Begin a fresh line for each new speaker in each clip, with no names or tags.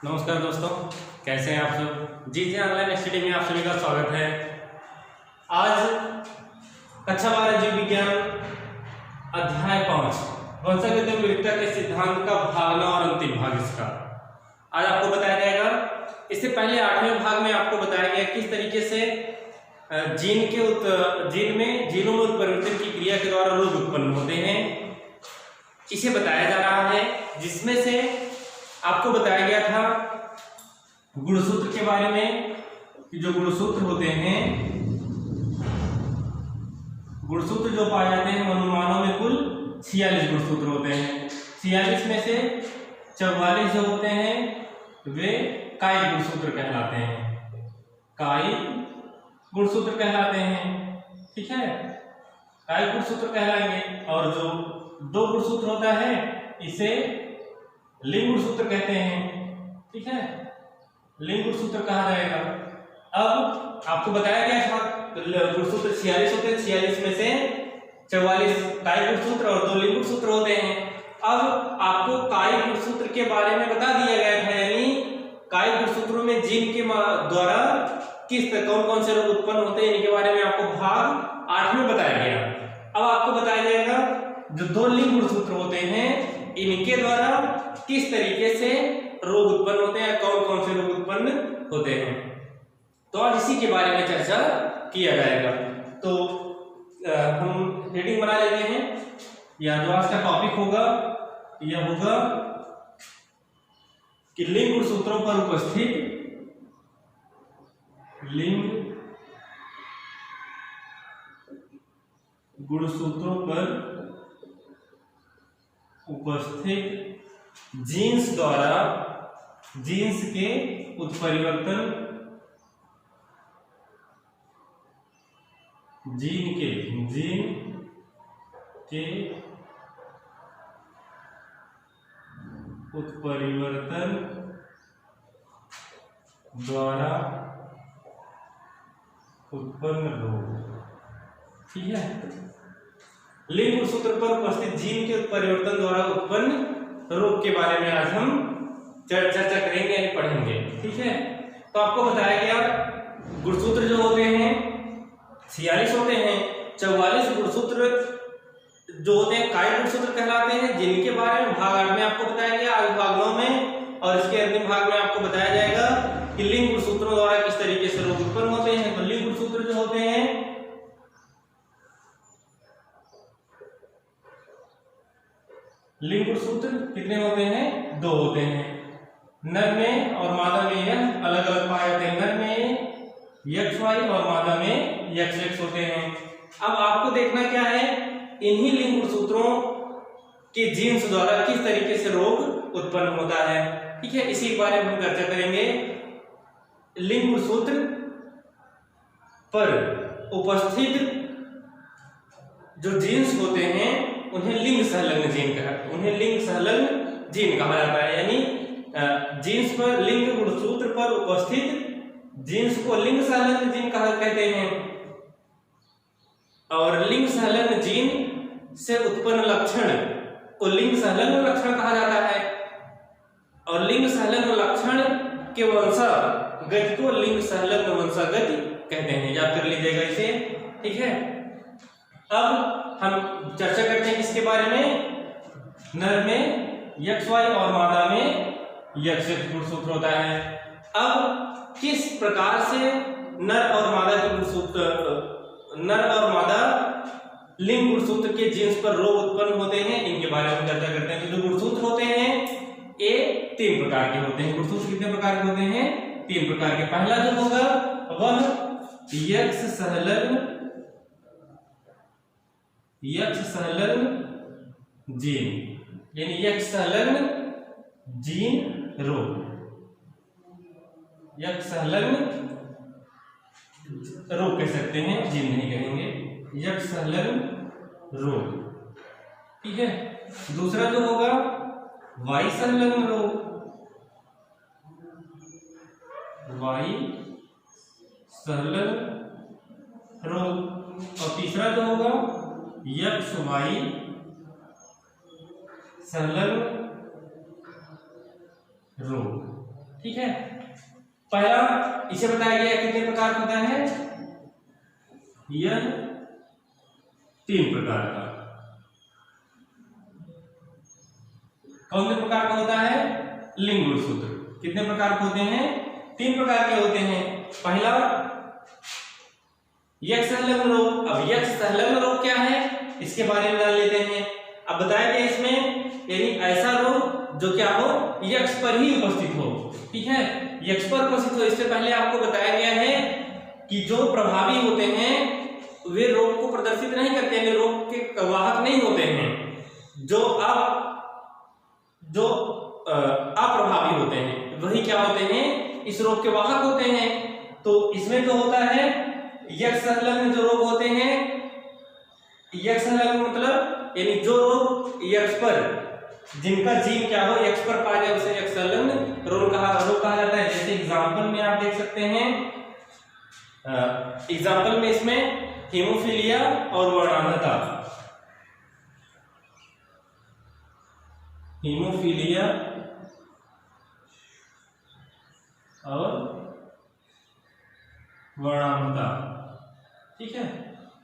नमस्कार दोस्तों, कैसे हैं आप सब। जी ऑनलाइन स्टडी में आप सभी का स्वागत है। आज कक्षा 12 जीव विज्ञान अध्याय 5 वंशागत विविधता के सिद्धांत का भाग 9 और अंतिम भाग इसका आज आपको बताया जाएगा। इससे पहले 8वें भाग में आपको बताया गया किस तरीके से जीनों में उत्परिवर्तन की क्रिया के द्वारा रोग उत्पन्न होते हैं, इसे बताया जा रहा है। जिसमें से आपको बताया गया था गुणसूत्र के बारे में कि जो गुणसूत्र होते हैं, गुणसूत्र जो पाए जाते हैं मनुमानव में कुल 46 गुणसूत्र होते हैं। 46 में से 44 जो होते हैं वे कायिक गुणसूत्र कहलाते हैं, कायिक गुणसूत्र कहलाते हैं। ठीक है, कायिक गुणसूत्र कहलाएंगे। और जो 2 गुणसूत्र होता है इसे लिंग गुणसूत्र कहते हैं। ठीक है, लिंग गुणसूत्र कहा जाएगा। अब आपको बताया गया था गुणसूत्र 46 होते हैं, 46 में से 44 कायिक गुणसूत्र और 2 लिंग गुणसूत्र होते हैं। अब आपको कायिक गुणसूत्र के बारे में बता दिया गया था, यानी कायिक गुणसूत्रों में जीन के द्वारा कौन कौन से रोग उत्पन्न होते हैं इनके बारे में आपको भाग 8 में बताया गया। अब आपको बताया जाएगा जो 2 लिंग गुणसूत्र होते हैं इनके द्वारा किस तरीके से रोग उत्पन्न होते हैं, कौन कौन से रोग उत्पन्न होते हैं। तो आज इसी के बारे में चर्चा किया जाएगा। तो हम हेडिंग बना लेते हैं, या जो आज का टॉपिक होगा यह होगा कि लिंग गुणसूत्रों पर उपस्थित लिंग गुणसूत्रों पर उपस्थित जीन्स द्वारा जीन्स के उत्परिवर्तन, जीन के उत्परिवर्तन द्वारा उत्पन्न रोग। ठीक है, लिंग गुणसूत्र पर उपस्थित जीन के उत्परिवर्तन द्वारा उत्पन्न रोग के बारे में आज हम चर्चा करेंगे यानी पढ़ेंगे। ठीक है, तो आपको बताया गया गुणसूत्र जो होते हैं 46 होते हैं। 44 गुणसूत्र जो होते हैं कायिक गुणसूत्र कहलाते हैं, जिनके बारे में भाग 8 में आपको बताया गया, आज भाग 9 में और इसके अंतिम भाग में आपको बताया जाएगा कि लिंग गुणसूत्रों द्वारा किस तरीके से रोग उत्पन्न होते हैं। तो लिंग गुणसूत्र जो होते हैं लिंग गुणसूत्र कितने होते हैं? 2 होते हैं। नर में और मादा में यह अलग अलग पाए जाते हैं। नर में XY और मादा में XX होते हैं। अब आपको देखना क्या है, इन्हीं लिंग गुणसूत्रों के जीन्स द्वारा किस तरीके से रोग उत्पन्न होता है। ठीक है, इसी के बारे में हम चर्चा करेंगे। लिंग गुणसूत्र पर उपस्थित जो जीन्स होते हैं उन्हें लिंग संलग्न जीन कहा जाता है। यानी जीन्स पर लिंग गुणसूत्र पर उपस्थित जीन्स को लिंग संलग्न जीन कहते हैं। और लिंग संलग्न जीन से उत्पन्न लक्षण को लिंग संलग्न लक्षण कहा जाता है। और लिंग संलग्न लक्षण के वंशागत को लिंग संलग्न वंशागत कहते हैं। याद कर लीजिएगा इसे। ठीक है, अब हम चर्चा करते हैं इसके बारे में। नर में XY और मादा में XX गुणसूत्र होता है। अब किस प्रकार से नर और मादा लिंग गुणसूत्र के जीन्स पर रोग उत्पन्न होते हैं इनके बारे में चर्चा करते हैं। तो जो गुणसूत्र होते हैं ये 3 प्रकार के होते हैं। गुणसूत्र कितने प्रकार के होते हैं? 3 प्रकार के। पहला जो होगा वह X संलग्न जीन, यानी X संलग्न जीन रोग, X संलग्न रोग कह सकते हैं, जीन नहीं कहेंगे। X संलग्न रोग। ठीक है, दूसरा जो होगा Y संलग्न रोग, Y संलग्न रोग। और तीसरा जो होगा XY संलग्न रोग। ठीक है। पहला इसे बताया गया कितने प्रकार का होता है, यह 3 प्रकार का। कौन से प्रकार का होता है, लिंग गुणसूत्र। कितने प्रकार के होते हैं, 3 प्रकार के होते हैं। पहला यक्ष संलग्न रोग। अब यक्ष संलग्न रोग क्या है, इसके बारे में जान लेते हैं। अब बताया गया इसमें, यानी ऐसा रोग जो क्या हो, यक्ष पर ही उपस्थित हो। ठीक है, यक्ष पर उपस्थित हो। इससे पहले आपको बताया गया है कि जो प्रभावी होते हैं वे रोग को प्रदर्शित नहीं करते हैं, रोग के वाहक नहीं होते हैं। जो अप्रभावी होते हैं वही क्या होते हैं, इस रोग के वाहक होते हैं। तो इसमें जो होता है यक्ष संलग्न जो रोग होते हैं, यक्ष संलग्न मतलब यानी जो रोग यक्ष पर, जिनका जीन क्या हो यक्ष पर पाया जाए उसे यक्ष संलग्न रोग कहा जाता है। जैसे एग्जांपल में आप देख सकते हैं, एग्जांपल में इसमें हीमोफीलिया और वर्णांधता, हीमोफीलिया और वर्णांधता। ठीक है,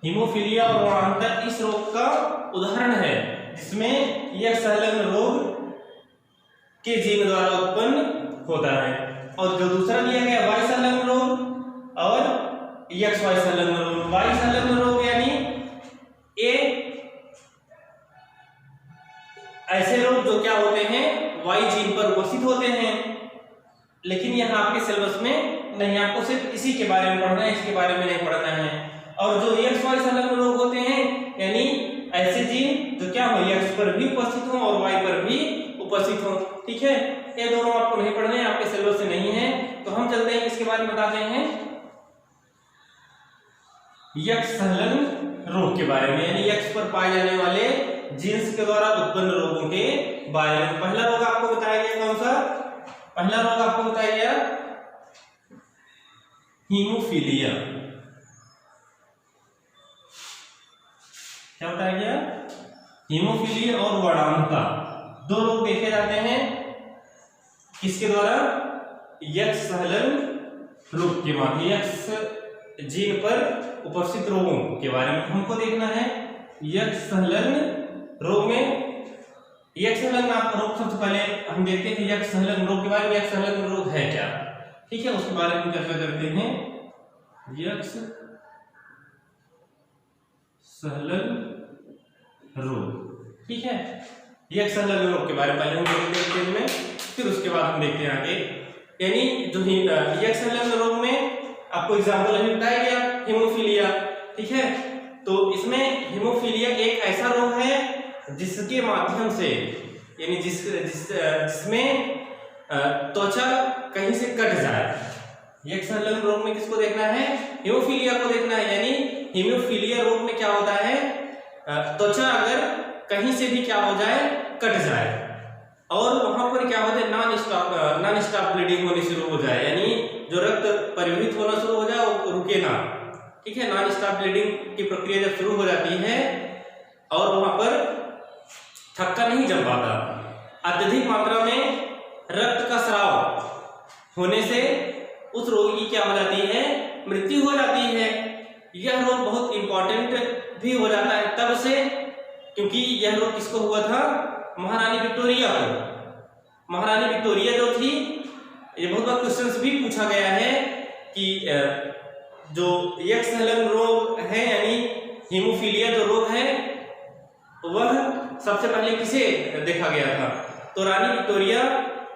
हीमोफीलिया और वर्णांधता इस रोग का उदाहरण है जिसमें यह संलग्न रोग के जीन द्वारा उत्पन्न होता है। और जो दूसरा दिया गया वाई संलग्न रोग और यक्ष वाई संलग्न रोग। वाई संलग्न रोग यानी ए ऐसे रोग जो क्या होते हैं, वाई जीन पर उपस्थित होते हैं, लेकिन यहाँ आपके सिलेबस में नहीं, आपको सिर्फ इसी के बारे में पढ़ना है, इसके बारे में नहीं पढ़ना है। और जो यक्ष वाई संलग्न रोग होते हैं यानी ऐसे जीन जो क्या हो यक्ष पर भी उपस्थित हो और वाई पर भी उपस्थित हो। ठीक है, ये दोनों आपको नहीं पढ़ने, आपके सिलेबस से नहीं है। तो हम चलते हैं इसके बारे में बताते हैं यक्ष संलग्न रोग के बारे में, यानी यक्ष पर पाए जाने वाले जीन्स के द्वारा उत्पन्न रोगों के बारे में। पहला रोग आपको बताया गया कौन सा, पहला रोग आपको बताया गया हीमोफीलिया। क्या बताया गया, हीमोफीलिया और वर्णांधता। 2 रोग देखे जाते हैं किसके द्वारा, यक्ष संलग्न रोग के माध्यम, यक्ष जीन पर उपस्थित रोगों के बारे में हमको देखना है। यक्ष संलग्न रोग में, यक्ष संलग्न रोग सबसे पहले हम देखते हैं कि यक्ष संलग्न रोग के बारे में, यक्ष संलग्न रोग है क्या। ठीक है, उसके बारे में चर्चा करते हैं। यक्ष संलग्न रोग, ठीक है, यक्ष संलग्न रोग के बारे में पहले हम देखते हैं, फिर उसके बाद हम देखते हैं आगे। यानी जो यक्ष संलग्न रोग में आपको एग्जाम्पल अभी बताया गया हीमोफीलिया। ठीक है, तो इसमें हीमोफीलिया एक ऐसा रोग है जिसके माध्यम से, यानी जिसमें त्वचा कहीं से कट जाए। यक्ष संलग्न रोग में किसको देखना है, हीमोफीलिया को देखना है। यानी हीमोफीलिया रोग में क्या होता है, त्वचा अगर कहीं से भी क्या हो जाए, कट जाए और वहां पर क्या होता है, नॉन स्टॉप ब्लीडिंग होनी शुरू हो जाए, यानी जो रक्त परिवहित होना शुरू हो जाए वो रुके ना। ठीक है, नॉन स्टॉप ब्लीडिंग की प्रक्रिया जब शुरू हो जाती है और वहां पर थक्का नहीं जम पाता, अत्यधिक मात्रा में रक्त का स्राव होने से उस रोगी की क्या हो जाती है, मृत्यु हो जाती है। यह रोग बहुत इंपॉर्टेंट भी हो जाता है तब से, क्योंकि यह रोग किसको हुआ था, महारानी विक्टोरिया को। महारानी विक्टोरिया जो थी, ये बहुत बार क्वेश्चंस भी पूछा गया है कि जो यक्ष संलग्न रोग है यानी हीमोफीलिया जो रोग है वह सबसे पहले किसे देखा गया था, तो रानी विक्टोरिया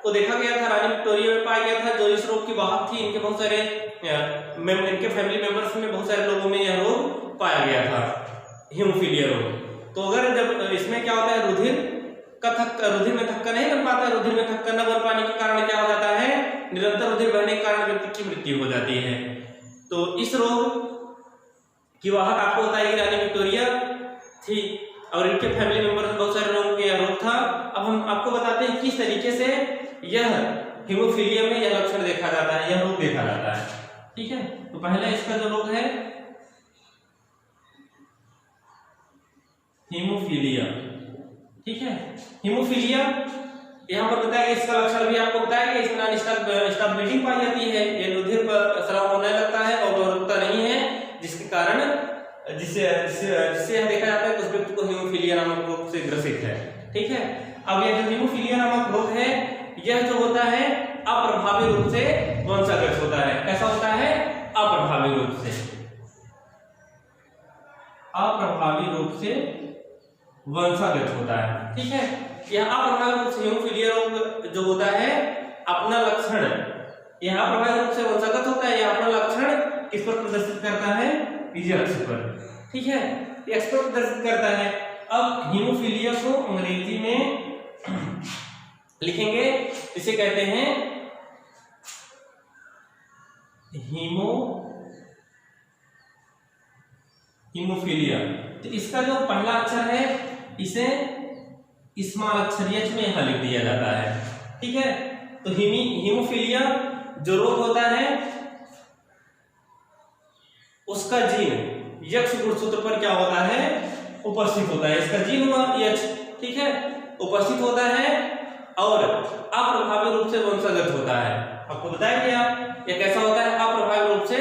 को देखा गया था। रानी विक्टोरिया में पाया गया था जो इस रोग की वाहक थी। इनके बहुत सारे इनके फैमिली मेंबर्स में बहुत सारे लोगों में यह रोग पाया गया था, हीमोफीलिया रोग। तो अगर जब इसमें क्या होता है, रुधिर में थक्का नहीं बन पाता, रुधिर में थक्का न बन पाने के कारण क्या हो जाता है, निरंतर रुधिर बहने के कारण व्यक्ति की मृत्यु हो जाती है। तो इस रोग की वाहक आपको बताएगी रानी विक्टोरिया थी और इनके फैमिली मेंबर्स बहुत सारे लोगों को यह रोग था। अब हम आपको बताते हैं किस तरीके से यह हीमोफीलिया में यह लक्षण देखा जाता है, यह रोग देखा जाता है। ठीक है, तो पहला इसका जो रोग है हीमोफीलिया। ठीक है, हीमोफीलिया यहाँ पर बताया कि इसका लक्षण भी आपको बताया कि इसमें स्टॉप ब्लीडिंग पाई जाती है, ये रुधिर पर स्राव होने लगता है और रुकता नहीं है, जिसके कारण जिससे देखा जाता है कि उस व्यक्ति को हीमोफीलिया नामक रोग से ग्रसित है। ठीक है, अब यह जो हीमोफीलिया नामक रोग है, यह जो होता है अप्रभावी रूप से वंशागत होता है। कैसा होता है? अप्रभावी रूप से, अप्रभावी रूप से वंशागत होता है। ठीक है, यह अप्रभावी रूप से हीमोफीलिया रोग जो होता है अपना लक्षण, यह अप्रभावी रूप से वंशागत होता है, यह अपना लक्षण किस पर प्रदर्शित करता है? यक्ष पर। ठीक है, यक्ष पर प्रदर्शित करता है। अब हीमोफीलिया को अंग्रेजी में लिखेंगे, इसे कहते हैं हीमोफीलिया। तो इसका जो पहला अक्षर है इसे स्मॉल अक्षर एच में यहां लिख दिया जाता है। ठीक है, तो हीमोफीलिया जो रोग होता है उसका जीन यक्ष गुणसूत्र पर क्या होता है? उपस्थित होता है। इसका जीन हुआ यक्ष, ठीक है, उपस्थित होता है और अप्रभावी रूप से वंशागत होता है। आपको बताया गया यह कैसा होता है? अप्रभावी रूप से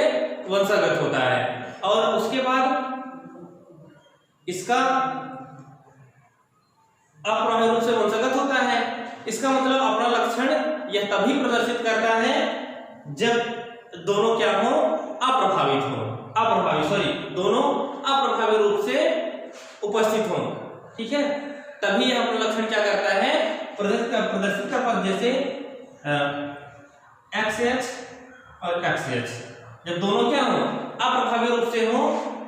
वंशागत होता है। और उसके बाद इसका अप्रभावी रूप से वंशागत होता है, इसका मतलब अपना लक्षण यह तभी प्रदर्शित करता है जब दोनों क्या हो? अप्रभावित हो, दोनों अप्रभावी रूप से उपस्थित हो। ठीक है, तभी यह अपना लक्षण क्या करता है? प्रदर्शित करता है। जैसे XH और XH, जब दोनों क्या हो? अप्रभावी रूप से हो,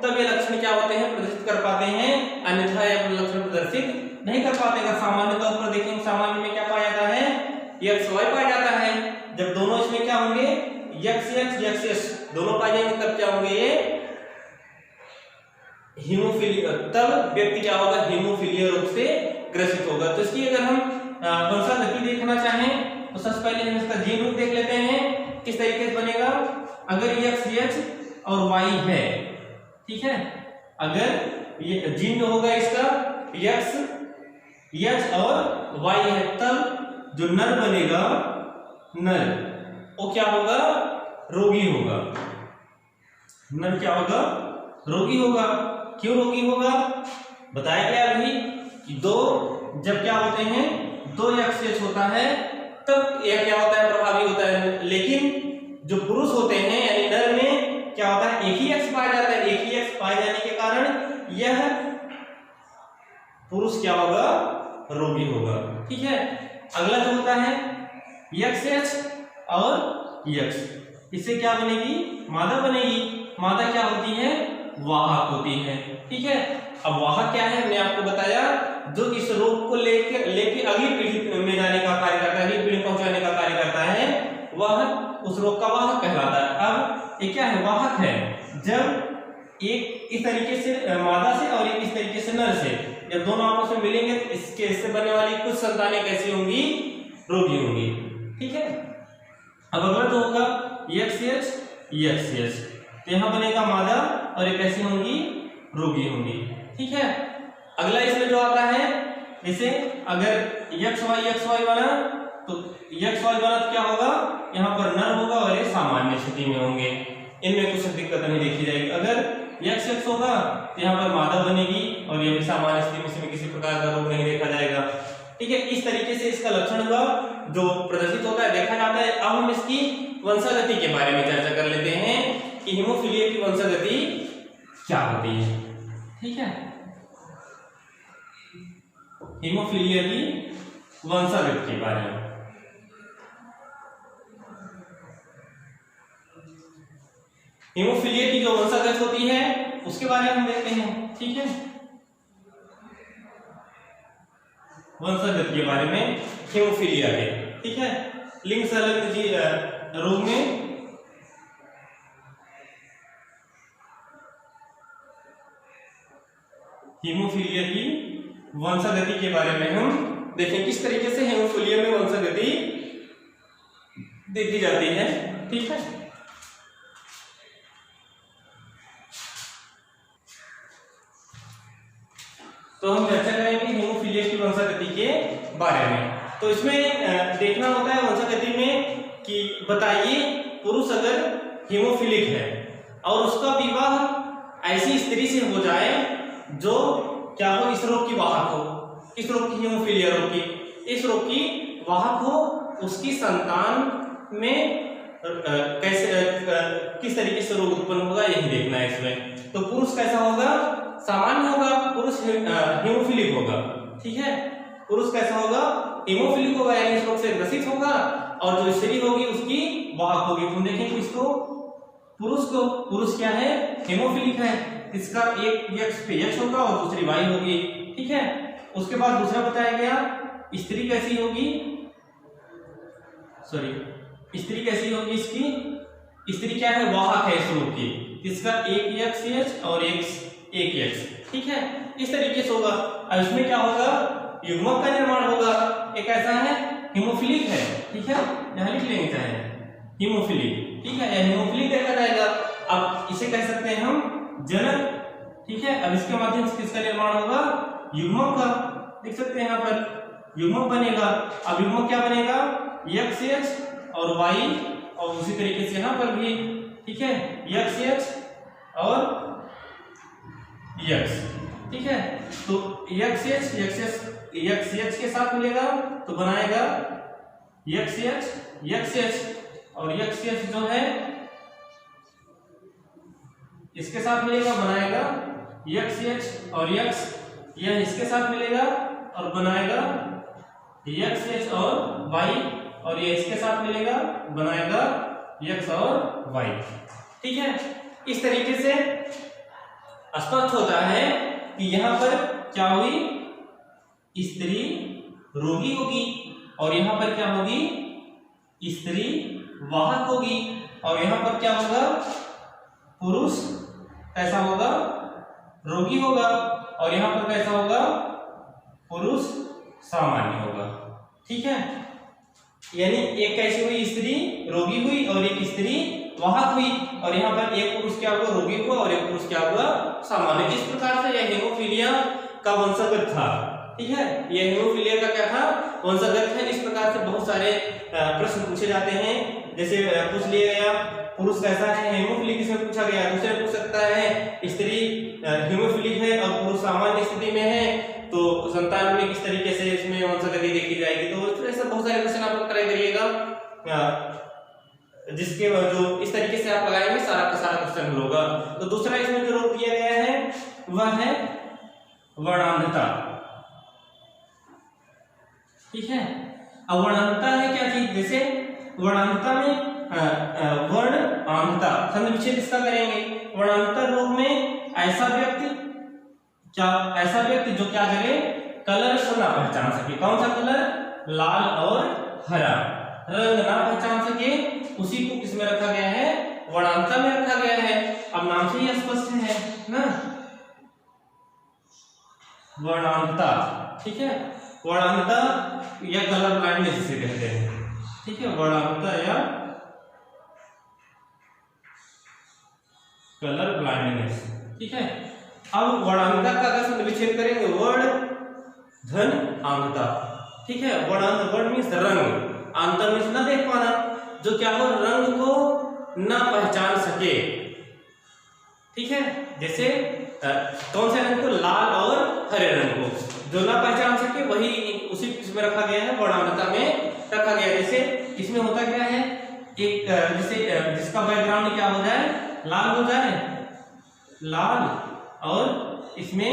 तब ये लक्षण क्या होते हैं? प्रदर्शित कर पाते हैं, अन्यथा ये अपना लक्षण प्रदर्शित नहीं कर पाते। सामान्य तौर पर देखेंगे, सामान्य में क्या पाया जाता है? XY पाया जाता है। जब दोनों इसमें क्या होंगे? XH XS दोनों पाए जाएंगे, तब क्या होंगे? ये हीमोफीलिया, तब व्यक्ति क्या होगा? हीमोफीलिया रोग से ग्रसित होगा। तो इसकी अगर हम वंशागति देखना चाहें तो सबसे पहले हम इसका जीन रूप देख लेते हैं, किस तरीके से बनेगा। अगर XH और Y है, ठीक है, अगर ये जीन जो होगा इसका H और Y है, तब जो नर बनेगा, नर वो क्या होगा? रोगी होगा। नर क्या होगा? रोगी होगा। क्यों रोगी होगा? बताया गया अभी कि जब क्या होते हैं? 2 XH होता है, तब यह क्या होता है? प्रभावी होता है। लेकिन जो पुरुष होते हैं यानी नर में क्या होता है? एक ही X पाया जाता है। एक ही X पाए जाने के कारण यह पुरुष क्या होगा? रोगी होगा। ठीक है, अगला जो होता है XH और X, इससे क्या बनेगी? मादा बनेगी। मादा क्या होती है? वाहक होती है। ठीक है, अब वाहक क्या है? मैंने आपको बताया, जो इस रोग को लेके अगली पीढ़ी में जाने का कार्य करता है, अगली पीढ़ी पहुंचाने का कार्य करता है, वह उस रोग का वाहक कहलाता है। अब ये क्या है? वाहक है। जब एक इस तरीके से मादा से और एक इस तरीके से नर से, जब दोनों आपस में मिलेंगे तो इससे बनने वाली कुछ संतानें कैसी होंगी? रोगी होंगी। ठीक है, अब अगला जो होगा XH, तो यहां बनेगा मादा और ये कैसी होंगी? रोगी होंगी। ठीक है, अगला इसमें जो आता है, जैसे अगर XY बना तो क्या होगा? यहाँ पर नर होगा और ये सामान्य स्थिति में होंगे, इनमें कुछ दिक्कत नहीं देखी जाएगी। अगर XX होगा तो यहाँ पर मादा बनेगी और ये भी सामान्य स्थिति में किसी प्रकार का रोग नहीं देखा जाएगा। ठीक है, इस तरीके से इसका लक्षण हुआ जो प्रदर्शित होता है, देखा जाता है। अब हम इसकी वंशागति के बारे में चर्चा कर लेते हैं कि हीमोफीलिया की वंशागति क्या होती है। ठीक है, हीमोफीलिया की वंशागति के बारे में। हीमोफीलिया की जो वंशागत होती है उसके बारे में हम देखते हैं। ठीक है, वंशागत के बारे में हीमोफीलिया के। ठीक है, लिंग संलग्न रोग में हीमोफीलिया की वंशागति के बारे में हम देखें, किस तरीके से हीमोफीलिया में वंशागति देखी जाती है। ठीक है, तो हम चर्चा करेंगे हीमोफीलिया की वंशागति के बारे में। तो इसमें देखना होता है वंशागति में कि बताइए पुरुष अगर हीमोफिलिक है और उसका विवाह ऐसी स्त्री से हो जाए जो क्या हो, इस रोग की वाहक हो, किस रोग की, हीमोफीलिया रोग की, इस रोग की वाहक हो, उसकी संतान में कैसे किस तरीके से रोग उत्पन्न होगा यही देखना है इसमें। तो पुरुष कैसा होगा, सामान्य होगा, पुरुष हीमोफिलिक होगा, ठीक है। पुरुष कैसा होगा, हीमोफिलिक होगा यानी इस रोग से ग्रसित होगा, और जो स्त्री होगी उसकी वाहक होगी। तुम देखेंगे इसको, पुरुष क्या है, हीमोफिलिक है, इसका एक X पे X होगा और दूसरी Y होगी, ठीक है। उसके बाद दूसरा बताया गया स्त्री कैसी होगी, स्त्री कैसी होगी, इसकी स्त्री क्या है, वाहक है इस रोग की, इसका एक X और एक X, ठीक है। इस तरीके से होगा। अब इसमें क्या होगा, युग्मक का निर्माण होगा। एक ऐसा है हीमोफिलिक है, ठीक है, यहां लिख लेंगे चाहे हीमोफिलिक, ठीक है, यह हीमोफिलिक देखा जाएगा। अब इसे कह सकते हैं हम जनक, ठीक है। अब इसके माध्यम से किसका निर्माण होगा, युग्मक का, देख सकते हैं यहाँ पर युग्मक बनेगा। अब युग्मक क्या बनेगा, XX और Y, और उसी तरीके से यहाँ पर भी, ठीक है, XX और X, ठीक है। तो XH के साथ मिलेगा तो बनाएगा XH और XH जो है इसके साथ मिलेगा, बनाएगा XH और X, यह इसके साथ मिलेगा और बनाएगा XH और Y, और यह इसके साथ मिलेगा, बनाएगा X और Y, ठीक है। इस तरीके से स्पष्ट होता है कि यहाँ पर क्या हुई, स्त्री रोगी होगी, और यहाँ पर क्या होगी, स्त्री वाहक होगी, और यहाँ पर क्या होगा, पुरुष कैसा होगा, रोगी होगा, और यहाँ पर कैसा होगा, पुरुष सामान्य होगा, ठीक है। यानी एक कैसी हुई, स्त्री रोगी हुई और एक स्त्री वाहक हुई, और यहाँ पर एक पुरुष क्या हुआ, रोगी हुआ, और एक पुरुष क्या हुआ, सामान्य। इस प्रकार से यह हीमोफीलिया का वंशगत था, ठीक है। यह हीमोफीलिया का क्या था, वंशगत है। इस प्रकार से बहुत सारे प्रश्न पूछे जाते हैं, जैसे पूछ लिया गया पुरुष कैसा है, हीमोफिलिक इसमें पूछा गया। दूसरे पूछ सकता है स्त्री हीमोफिलिक है और पुरुष सामान्य स्थिति में है, तो संतान में किस तरीके से इसमें वंशगति देखी जाएगी। तो ऐसे बहुत सारे क्वेश्चन आप ट्राई करिएगा, जिसके जो इस तरीके से आप लगाएंगे सारा का सारा क्वेश्चन होगा। तो दूसरा इसमें जो रोग दिया गया है वह है वर्णांधता, ठीक है। अब वर्णांधता है क्या चीज, जैसे वर्णांधता में वर्ण आंधता, संधि विच्छेद इसका करेंगे। वर्णांधता रोग में ऐसा व्यक्ति जो क्या करे, कलर को ना पहचान सके। कौन सा कलर, लाल और हरा रंग ना पहचान सके, उसी को किसमें रखा गया है, वर्णांधता में रखा गया है। अब नाम से ही स्पष्ट है ना, वर्णांधता, ठीक है। वर्णांधता या कलर ब्लाइंडनेस इसे कहते हैं, ठीक है, वर्णांधता या कलर ब्लाइंडनेस, ठीक है। अब वर्णांधता का अगर संधि विच्छेद करेंगे, वर्ण धन आंधता, ठीक है। वर्ण मीन्स रंग, आंतर मीन्स ना देख पाना, जो क्या हो, रंग को ना पहचान सके, ठीक है। जैसे कौन से रंग को, लाल और हरे रंग को जो ना पहचान सके वही उसी इसमें रखा गया है, वर्णांधता में रखा गया है। जैसे इसमें होता क्या है, एक जैसे जिसका बैकग्राउंड क्या हो जाए, लाल हो जाए, लाल, और इसमें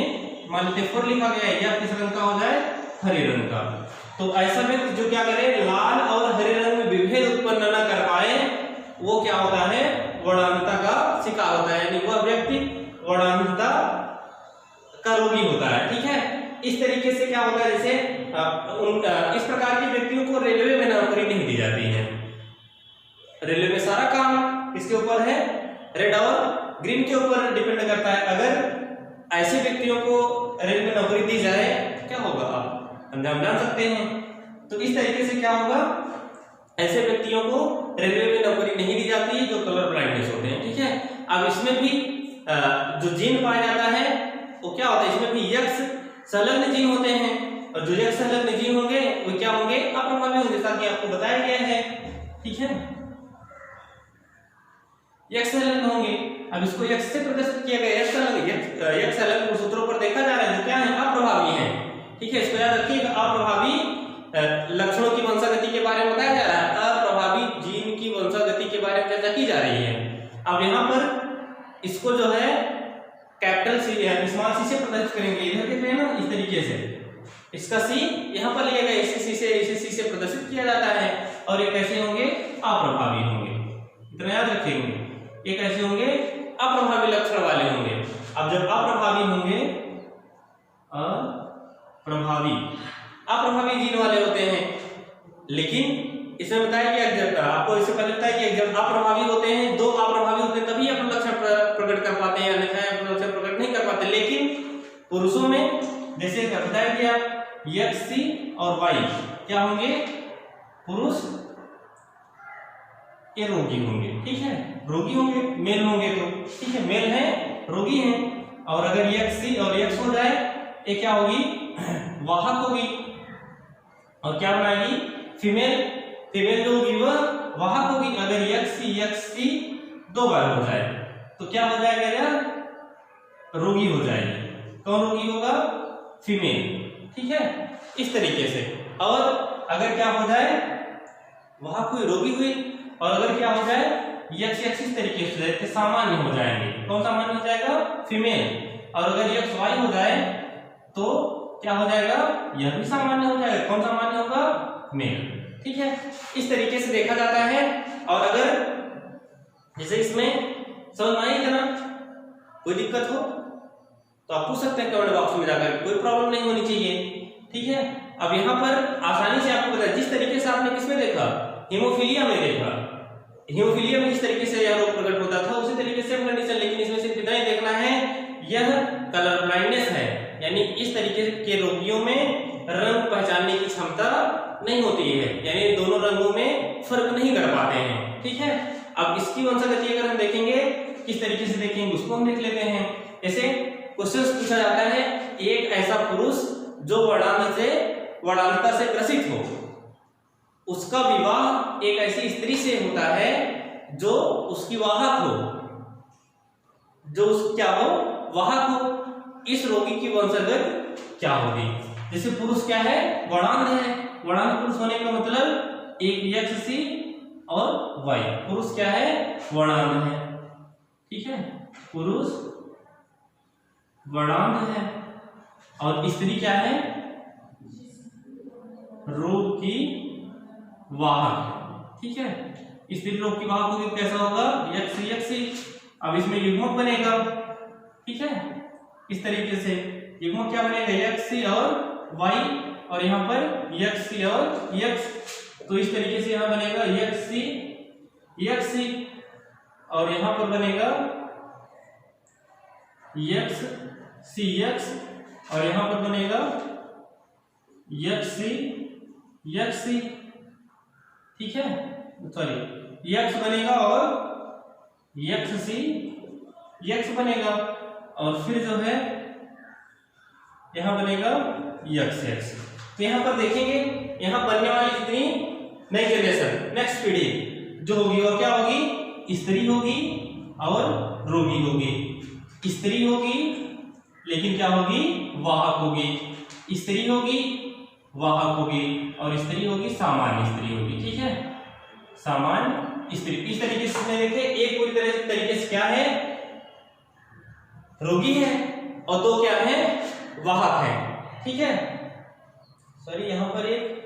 मान लीजिए 4 लिखा गया है, या किस रंग का हो जाए, हरे रंग का। तो ऐसा व्यक्ति जो क्या करे, लाल और हरे रंग में विभेद उत्पन्न न कर पाए, वो क्या होता है, वर्णांधता का शिकार होता है, यानी वह व्यक्ति वर्णांधता का रोगी होता है, ठीक है। इस तरीके से क्या होता है, जैसे इस प्रकार के व्यक्तियों को रेलवे में नौकरी नहीं दी जाती है। रेलवे में सारा काम किसके ऊपर है, रेड और ग्रीन के ऊपर डिपेंड करता है। अगर ऐसे व्यक्तियों को रेलवे में नौकरी दी जाए क्या होगा, आप अंजाम जान सकते हैं। तो इस तरीके से क्या होगा, ऐसे व्यक्तियों को रेलवे में नौकरी नहीं दी जाती है जो कलर ब्लाइंडनेस होते हैं, ठीक है। अब इसमें भी जो जीन पाया जाता है वो क्या होता है, इसमें भी X संलग्न जीन होते हैं, और जो x संलग्न जीन होंगे वो क्या होंगे, अप्रभावी होंगे, ताकि आपको बताया गया है। ठीक है, x संलग्न होंगे। अब इसको x से प्रदर्शित किया गया, x संलग्न गुणसूत्रों पर देखा जा रहा है जो क्या है, अप्रभावी है। ठीक है, इसको याद रखिएगा, अप्रभावी लक्षणों की वंशागति के बारे में बताया जा रहा है, अप्रभावी जीन की वंशागति के बारे में चर्चा की जा रही है। अब यहाँ पर इसको जो है कैपिटल सी स्मॉल सी से प्रदर्शित करेंगे, इधर देख रहे हैं ना, इस तरीके से इसका सी यहाँ पर लिया गया, इसे सी से प्रदर्शित किया जाता है। और ये कैसे होंगे, अप्रभावी होंगे, इतना याद रखेंगे, ये कैसे होंगे, अप्रभावी लक्षण वाले होंगे। अब जब अप्रभावी होंगे, अप्रभावी जीन वाले होते हैं, लेकिन इसमें बताया गया जब आपको इससे पहले बताया कि जब अप्रभावी होते हैं, दो अप्रभावी होते हैं तभी अपना लक्षण प्रकट कर पाते हैं, अन्यथा अपना लक्षण प्रकट नहीं कर पाते। लेकिन पुरुषों में जैसे बताया गया XC और Y क्या होंगे, पुरुष ये रोगी होंगे। ठीक है, रोगी होंगे, मेल होंगे तो ठीक है, मेल है, रोगी हैं। और अगर XC और X हो जाए, ये क्या होगी, वाहक होगी। और क्या बनाएगी, फीमेल, फीमेल जो होगी वह वाहक होगी। अगर XC दो बार हो जाए तो क्या हो जाएगा यार, रोगी हो जाएगी। कौन रोगी होगा, फीमेल। ठीक है, इस तरीके से। और अगर क्या हो जाए, वहां कोई रोगी हुई, और अगर क्या हो जाए X इस तरीके से सामान्य हो जाएंगे। कौन सामान्य हो जाएगा, फीमेल। और अगर XY हो जाए तो क्या हो जाएगा, यह भी सामान्य हो जाएगा। कौन सामान्य होगा, मेल। ठीक है, इस तरीके से देखा जाता है। और अगर जैसे इसमें समझ में आई ना, कोई दिक्कत हो तो आप पूछ सकते हैं कमेंट बॉक्स में जाकर, कोई प्रॉब्लम नहीं होनी चाहिए। ठीक है, अब यहाँ पर आसानी से आपको पता है, जिस तरीके से आपने किसमें देखा, हीमोफीलिया में देखा, हीमोफीलिया में जिस तरीके से यह रोग प्रकट होता था उसी तरीके से कंडीशन, लेकिन इसमें सिर्फ इतना ही देखना है, यह कलर ब्लाइंडनेस है, यानी इस तरीके के रोगियों में रंग पहचानने की क्षमता नहीं होती है, यानी दोनों रंगों में फर्क नहीं कर पाते हैं। ठीक है, अब इसकी वंशागति अगर हम देखेंगे, किस तरीके से देखेंगे उसको हम देख लेते हैं। ऐसे क्वेश्चन पूछा जाता है, एक ऐसा पुरुष जो वर्णांधता से ग्रसित हो, उसका विवाह एक ऐसी स्त्री से होता है जो उसकी वाहक हो, जो उस क्या हो, वाहक हो। इस रोगी की वंशागत क्या होगी, जैसे पुरुष क्या है, वर्णांध है। वर्णांध पुरुष होने का मतलब एक XC और Y, पुरुष क्या है, वर्णांध है। ठीक है, पुरुष वर्णांध है, और स्त्री क्या है, रोग की वाहक। ठीक है, स्त्री रोग की वाहक होगी, कैसा होगा, XC। अब इसमें युग्मक बनेगा। ठीक है, इस तरीके से युग्मक क्या बनेगा, XC और Y, और यहाँ पर XC और X। तो इस तरीके से यहाँ बनेगा XC, और यहाँ पर बनेगा XC, और यहाँ पर बनेगा XC। ठीक है, सॉरी, X बनेगा और XC बनेगा, और फिर जो है यहाँ बनेगा XX। तो यहाँ पर देखेंगे, यहाँ बनने वाली जितनी नई जनरेशन, नेक्स्ट पीढ़ी जो होगी वो क्या होगी, स्त्री होगी और रोगी होगी। स्त्री होगी लेकिन क्या होगी, वाहक होगी। स्त्री होगी, वाहक होगी, और स्त्री होगी, सामान्य स्त्री होगी। ठीक है, सामान्य स्त्री। इस तरीके से देखें, एक पूरी तरीके से क्या है, रोगी है, और दो क्या है, वाहक है। ठीक है, सॉरी यहाँ पर एक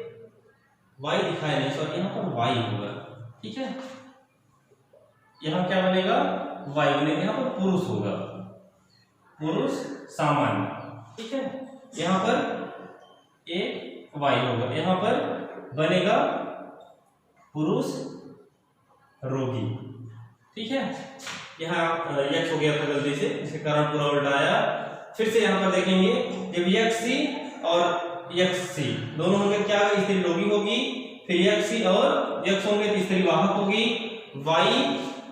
Y दिखाया नहीं, सॉरी यहाँ पर Y होगा। ठीक है, यहाँ क्या बनेगा, Y बनेगा, यहाँ पर पुरुष होगा, पुरुष सामान्य। ठीक है, यहाँ पर एक Y होगा, यहाँ पर बनेगा पुरुष रोगी। ठीक है, यहाँ X हो गया था गलती से, इसके कारण पूरा उल्टा आया। फिर से यहाँ पर देखेंगे, जब XC और XC दोनों होंगे, क्या स्त्री रोगी होगी, फिर XC और X होंगे तो स्त्री वाहक होगी। Y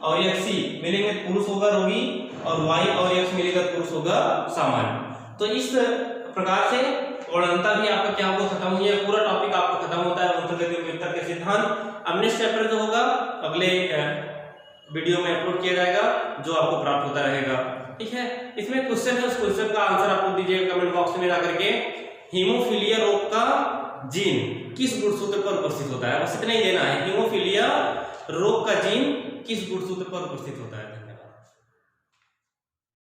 और XC मिलेंगे तो पुरुष होगा रोगी, और Y और X मिलेगा तो पुरुष होगा सामान्य। तो इस प्रकार से और अंततः भी आपका क्या होगा, खत्म हुआ, पूरा टॉपिक आपका खत्म होता है अंतर्गत विस्तार के सिद्धांत। अब नेक्स्ट चैप्टर जो होगा अगले वीडियो में अपलोड किया जाएगा, जो आपको प्राप्त होता रहेगा। ठीक है, इसमें क्वेश्चन है, उस क्वेश्चन का आंसर आपको दीजिएगा कमेंट बॉक्स में जाकर के। हीमोफीलिया रोग का जीन किस गुणसूत्र पर उपस्थित होता है, बस इतना ही देना है। हीमोफीलिया रोग का जीन किस गुणसूत्र पर उपस्थित होता है।